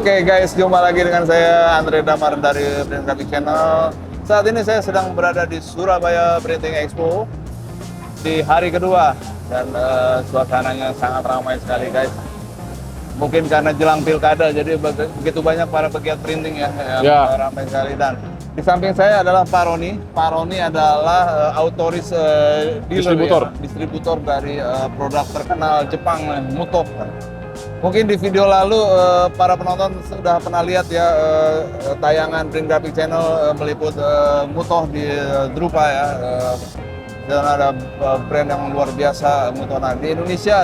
Oke guys, jumpa lagi dengan saya Andre Damar dari Print Graphic Channel. Saat ini saya sedang berada di Surabaya Printing Expo di hari kedua dan suasananya sangat ramai sekali guys. Mungkin karena jelang pilkada jadi begitu banyak para pegiat printing yang ramai sekali. Dan di samping saya adalah Pak Roni. Pak Roni adalah autoris distributor dari produk terkenal Jepang Mutoh. Mungkin di video lalu para penonton sudah pernah lihat ya tayangan Print Graphic Channel meliput Mutoh di Drupa ya. Dan ada brand yang luar biasa Mutoh. Nah, di Indonesia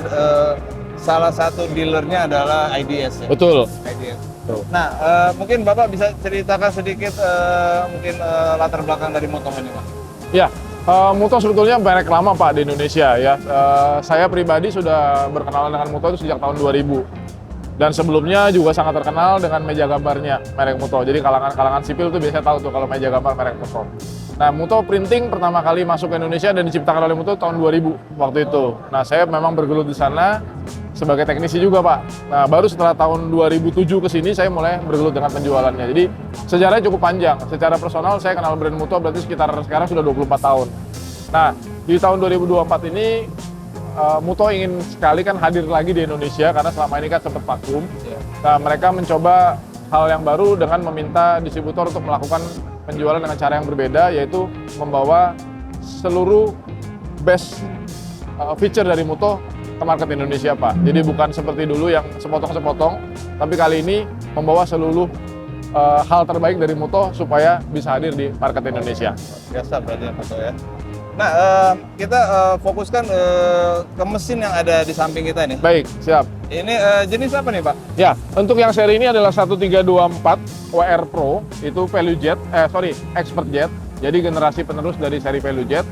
salah satu dealernya adalah IDS ya. Betul. IDS. Nah, mungkin Bapak bisa ceritakan sedikit mungkin latar belakang dari Mutoh ini, Pak. Ya, Mutoh sebetulnya merek lama Pak di Indonesia ya. Saya pribadi sudah berkenalan dengan Mutoh itu sejak tahun 2000. Dan sebelumnya juga sangat terkenal dengan meja gambarnya merek Mutoh. Jadi kalangan sipil tuh biasanya tahu tuh kalau meja gambar merek Mutoh. Nah, Mutoh Printing pertama kali masuk ke Indonesia dan diciptakan oleh Mutoh tahun 2000 waktu itu. Nah, saya memang bergelut di sana sebagai teknisi juga Pak. Nah, baru setelah tahun 2007 ke sini saya mulai bergelut dengan penjualannya. Jadi sejarahnya cukup panjang. Secara personal saya kenal brand Mutoh berarti sekitar sekarang sudah 24 tahun. Nah, di tahun 2024 ini Mutoh ingin sekali kan hadir lagi di Indonesia karena selama ini kan sempat vakum. Nah, mereka mencoba hal yang baru dengan meminta distributor untuk melakukan penjualan dengan cara yang berbeda, yaitu membawa seluruh best feature dari Mutoh ke market Indonesia Pak. Jadi bukan seperti dulu yang sepotong-sepotong, tapi kali ini membawa seluruh hal terbaik dari Mutoh supaya bisa hadir di market Indonesia. Biasa berarti ya Mutoh ya. Nah, kita fokuskan ke mesin yang ada di samping kita ini. Baik, siap. Ini jenis apa nih Pak? Ya, untuk yang seri ini adalah 1324 WR Pro, itu Value Jet, Expert Jet. Jadi generasi penerus dari seri Value Jet.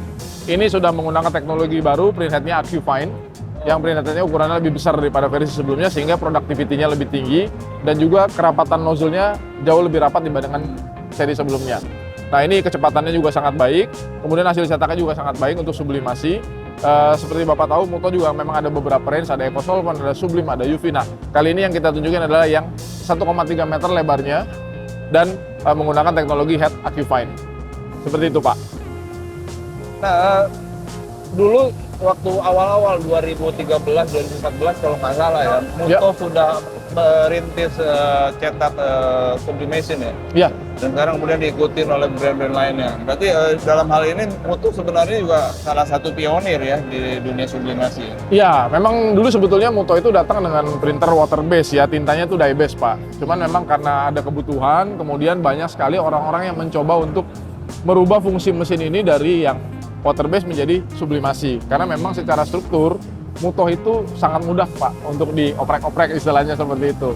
Ini sudah menggunakan teknologi baru, printhead-nya AccuFine, yang printhead-nya ukurannya lebih besar daripada versi sebelumnya sehingga productivity-nya lebih tinggi dan juga kerapatan nozzle-nya jauh lebih rapat dibandingkan seri sebelumnya. Nah, ini kecepatannya juga sangat baik, kemudian hasil cetaknya juga sangat baik untuk sublimasi. Seperti Bapak tahu, Mutoh juga memang ada beberapa range, ada EcoSolvent, ada Sublim, ada UV. Nah, kali ini yang kita tunjukin adalah yang 1,3 meter lebarnya dan menggunakan teknologi head AccuFine. Seperti itu, Pak. Nah, dulu waktu awal-awal 2013-2014 kalau nggak salah ya, Mutoh sudah merintis cetak sublimation ya. Iya. Dan sekarang kemudian diikuti oleh brand-brand lainnya. Berarti dalam hal ini Mutoh sebenarnya juga salah satu pionir ya di dunia sublimasi. Iya, memang dulu sebetulnya Mutoh itu datang dengan printer water base ya, tintanya itu dye base Pak. Cuman memang karena ada kebutuhan, kemudian banyak sekali orang-orang yang mencoba untuk merubah fungsi mesin ini dari yang water base menjadi sublimasi. Karena memang secara struktur Mutoh itu sangat mudah Pak untuk dioprek-oprek istilahnya seperti itu.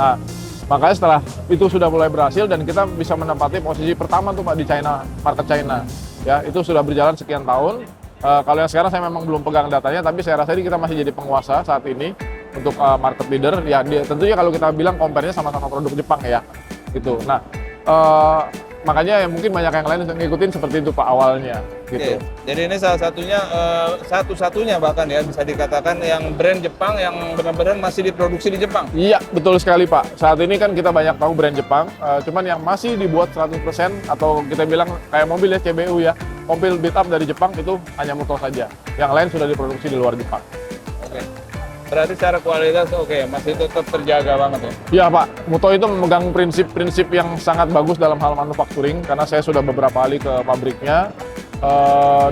Nah, makanya setelah itu sudah mulai berhasil dan kita bisa menempati posisi pertama tuh Pak di China, market China. Ya, itu sudah berjalan sekian tahun. Kalau yang sekarang saya memang belum pegang datanya, tapi saya rasa ini kita masih jadi penguasa saat ini untuk market leader. Ya, tentunya kalau kita bilang compare-nya sama-sama produk Jepang ya, gitu. Nah, makanya ya mungkin banyak yang lain yang ngikutin seperti itu Pak awalnya. Gitu. Jadi ini salah satunya, satu-satunya bahkan ya bisa dikatakan yang brand Jepang yang benar-benar masih diproduksi di Jepang. Iya, betul sekali Pak. Saat ini kan kita banyak tahu brand Jepang, cuman yang masih dibuat 100% atau kita bilang kayak mobil ya, CBU ya, mobil beat up dari Jepang itu hanya Mutoh saja. Yang lain sudah diproduksi di luar Jepang. Oke. Berarti secara kualitas masih tetap terjaga banget ya? Iya Pak, Mutoh itu memegang prinsip-prinsip yang sangat bagus dalam hal manufacturing karena saya sudah beberapa kali ke pabriknya.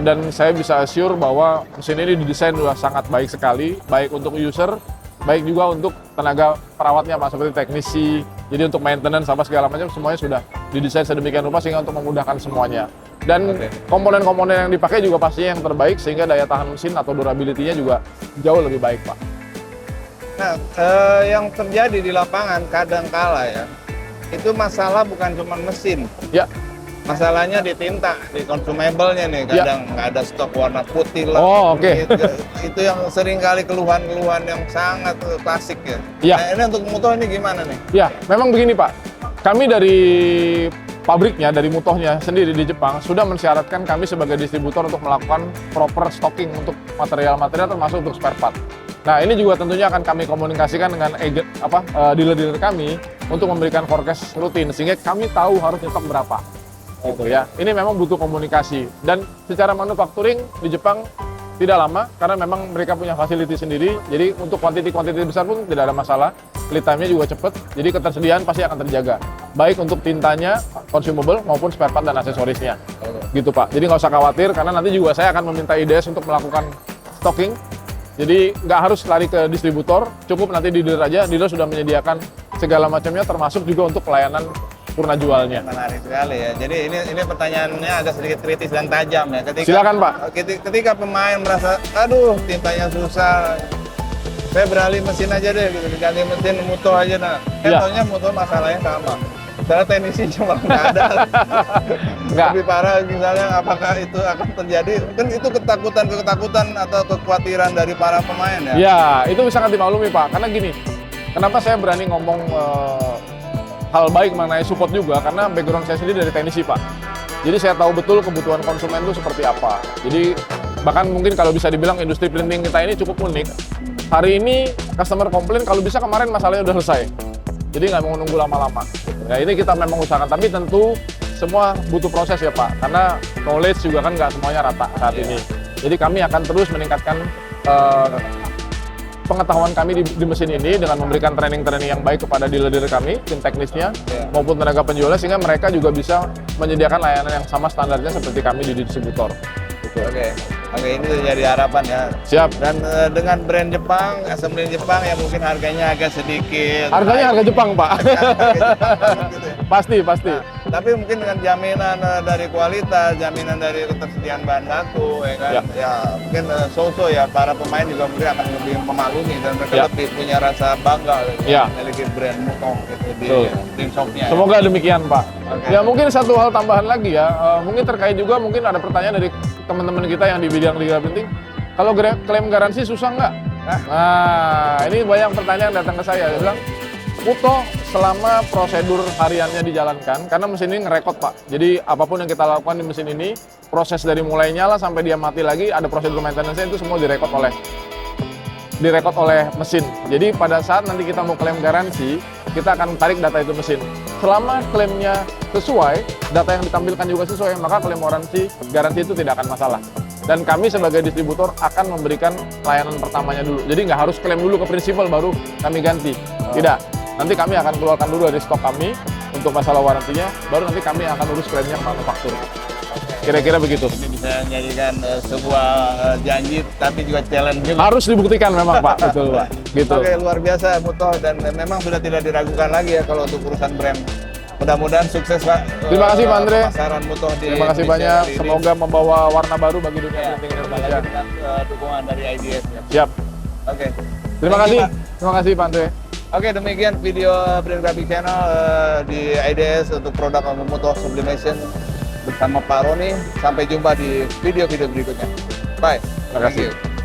Dan saya bisa assure bahwa mesin ini didesain sudah sangat baik sekali, baik untuk user, baik juga untuk tenaga perawatnya Pak, seperti teknisi. Jadi untuk maintenance apa segala macam semuanya sudah didesain sedemikian rupa sehingga untuk memudahkan semuanya. Dan komponen-komponen yang dipakai juga pastinya yang terbaik sehingga daya tahan mesin atau durability-nya juga jauh lebih baik Pak. Nah, yang terjadi di lapangan kadang kala ya, itu masalah bukan cuma mesin. Ya. Masalahnya di tinta, di consumable-nya nih, kadang nggak ada stok warna putih lah. Oh, oke. Itu yang sering kali keluhan-keluhan yang sangat klasik ya. Iya. Nah, ini untuk Mutoh ini gimana nih? Ya, memang begini Pak. Kami dari pabriknya, dari Mutohnya sendiri di Jepang, sudah mensyaratkan kami sebagai distributor untuk melakukan proper stocking untuk material-material termasuk untuk spare part. Nah, ini juga tentunya akan kami komunikasikan dengan dealer-dealer kami untuk memberikan forecast rutin sehingga kami tahu harus nyetok berapa. Gitu ya. Ini memang butuh komunikasi dan secara manufacturing di Jepang tidak lama karena memang mereka punya facility sendiri. Jadi untuk kuantiti besar pun tidak ada masalah. Lead time-nya juga cepat. Jadi ketersediaan pasti akan terjaga. Baik untuk tintanya, consumable maupun spare part dan aksesorisnya. Gitu Pak. Jadi nggak usah khawatir karena nanti juga saya akan meminta IDS untuk melakukan stocking. Jadi nggak harus lari ke distributor, cukup nanti di dealer aja. Dealer sudah menyediakan segala macamnya termasuk juga untuk pelayanan purna jualnya. Menarik sekali ya. Jadi ini pertanyaannya agak sedikit kritis dan tajam ya. Silakan Pak. Ketika pemain merasa, aduh tintanya susah, saya beralih mesin aja deh, gitu. Diganti mesin Mutoh aja. Nah, taunya Mutoh masalahnya sama. Karena teknisi cuma nggak ada. Nggak. Lebih parah misalnya, apakah itu akan terjadi? Kan itu ketakutan atau kekhawatiran dari para pemain ya? Ya, itu sangat dimaklumi Pak. Karena gini, kenapa saya berani ngomong hal baik mengenai support juga, karena background saya sendiri dari teknisi Pak. Jadi saya tahu betul kebutuhan konsumen itu seperti apa. Jadi bahkan mungkin kalau bisa dibilang industri printing kita ini cukup unik. Hari ini customer komplain kalau bisa kemarin masalahnya udah selesai. Jadi nggak mau nunggu lama-lama. Nah ini kita memang usahakan, tapi tentu semua butuh proses ya Pak. Karena knowledge juga kan nggak semuanya rata saat ini. Jadi kami akan terus meningkatkan pengetahuan kami di mesin ini dengan memberikan training-training yang baik kepada dealer-dealer kami, tim teknisnya, maupun tenaga penjualnya, sehingga mereka juga bisa menyediakan layanan yang sama standarnya seperti kami di distributor. Oke, ini jadi harapan ya. Siap. Dan dengan brand Jepang, assembly Jepang yang mungkin harganya agak sedikit. Harganya harga Jepang Pak. Gitu ya. Pasti. Nah, tapi mungkin dengan jaminan dari kualitas, jaminan dari ketersediaan bahan baku, ya kan. Ya mungkin so-so ya para pemain juga mungkin akan lebih memaklumi dan mereka lebih punya rasa bangga memiliki brand Mutoh gitu di print shop-nya. Semoga demikian Pak. Okay. Ya mungkin satu hal tambahan lagi ya, mungkin terkait juga mungkin ada pertanyaan dari teman-teman kita yang di bidang digital printing. Kalau klaim garansi susah nggak? Nah, ini banyak pertanyaan datang ke saya. Dia bilang, Mutoh selama prosedur hariannya dijalankan, karena mesin ini ngerekod Pak. Jadi apapun yang kita lakukan di mesin ini, proses dari mulai nyala sampai dia mati lagi, ada prosedur maintenance-nya itu semua direkod oleh mesin. Jadi pada saat nanti kita mau klaim garansi, kita akan tarik data itu mesin. Selama klaimnya sesuai, data yang ditampilkan juga sesuai, maka klaim garansi itu tidak akan masalah. Dan kami sebagai distributor akan memberikan layanan pertamanya dulu. Jadi nggak harus klaim dulu ke prinsipal baru kami ganti. Tidak. Nanti kami akan keluarkan dulu dari stok kami untuk masalah warantinya, baru nanti kami akan urus klaimnya ke manufaktur. Kira-kira begitu. Ini bisa menjadikan sebuah janji, tapi juga challenge juga. Harus dibuktikan memang Pak, betul Pak. Gitu. Oke, luar biasa Mutoh, dan memang sudah tidak diragukan lagi ya kalau untuk urusan brand. Mudah-mudahan sukses Pak. Terima kasih Pak Andre. Pasaran Mutoh di Terima kasih Indonesia banyak. ini. Semoga membawa warna baru bagi dunia printing Indonesia. Dengan dukungan dari IDS ya. Siap. Oke. Terima kasih. Terima kasih Pak Andre. Oke, demikian video Print Graphic Channel di IDS untuk produk Mutoh Sublimation bersama Pak Roni. Sampai jumpa di video-video berikutnya. Bye. Terima kasih. Thank you.